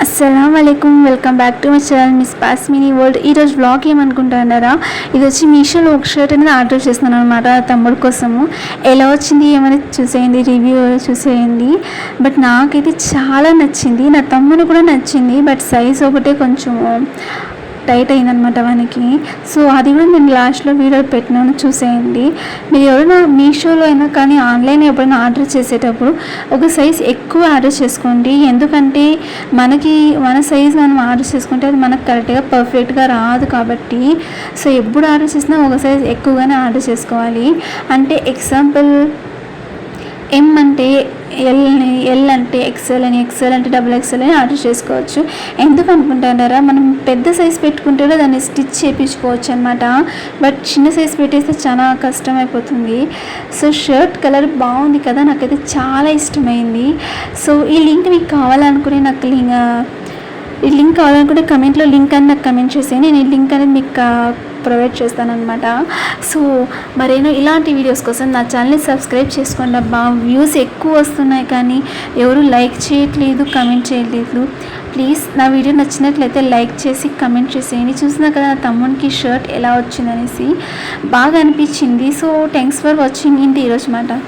అస్సలం వాలేకుమ్, welcome back to my channel miss Pasmini world. ఈరోజు వ్లాగ్ ఏమనుకుంటున్నారా, ఇది వచ్చి మీషోలో ఒక షర్ట్ అనేది ఆర్డర్ చేస్తున్నాను అనమాట తమ్ముడు కోసము. ఎలా వచ్చింది ఏమైనా చూసేయండి, రివ్యూ చూసేయండి. బట్ నాకైతే చాలా నచ్చింది, నా తమ్ముడు కూడా నచ్చింది. బట్ సైజ్ ఒకటే కొంచెము టైట్ అయిందనమాట వానికి. సో అది కూడా నేను లాస్ట్లో వీడియో పెట్టినాను, చూసేయండి. మీరు ఎవరైనా మీషోలో అయినా కానీ ఆన్లైన్ ఎప్పుడైనా ఆర్డర్ చేసేటప్పుడు ఒక సైజ్ ఎక్కువ ఆర్డర్ చేసుకోండి. ఎందుకంటే మన సైజ్ మనం ఆర్డర్ చేసుకుంటే అది మనకు కరెక్ట్గా పర్ఫెక్ట్గా రాదు కాబట్టి. సో ఎప్పుడు ఆర్డర్ చేసినా ఒక సైజ్ ఎక్కువగానే ఆర్డర్ చేసుకోవాలి. అంటే ఎగ్జాంపుల్ ఎం అంటే ఎల్ అంటే ఎక్సెల్ అని, ఎక్సెల్ అంటే XXL అని ఆర్డర్ చేసుకోవచ్చు. ఎందుకు అనుకుంటున్నారా, మనం పెద్ద సైజ్ పెట్టుకుంటే దాన్ని స్టిచ్ చేయించుకోవచ్చు అనమాట. బట్ చిన్న సైజ్ పెట్టేస్తే చాలా కష్టం అయిపోతుంది. సో షర్ట్ కలర్ బాగుంది కదా, నాకైతే చాలా ఇష్టమైంది. సో ఈ లింక్ మీకు కావాలనుకునే ఈ లింక్ కావాలనుకుంటే కమెంట్లో లింక్ అని నాకు కమెంట్ చేసేయండి. నేను ఈ లింక్ అనేది మీకు ప్రొవైడ్ చేస్తానన్నమాట. సో మరేనో ఇలాంటి వీడియోస్ కోసం నా ఛానల్ని సబ్స్క్రైబ్ చేసుకోండి అబ్బా. వ్యూస్ ఎక్కువ వస్తున్నాయి కానీ ఎవరు లైక్ చేయట్లేదు, కమెంట్ చేయట్లేదు. ప్లీజ్ నా వీడియో నచ్చినట్లయితే లైక్ చేసి కమెంట్ చేసేయండి. చూసినా కదా నా తమ్మునికి షర్ట్ ఎలా వచ్చిందనేసి బాగా అనిపించింది. So thanks for watching. ఇంటి ఈరోజు మాట.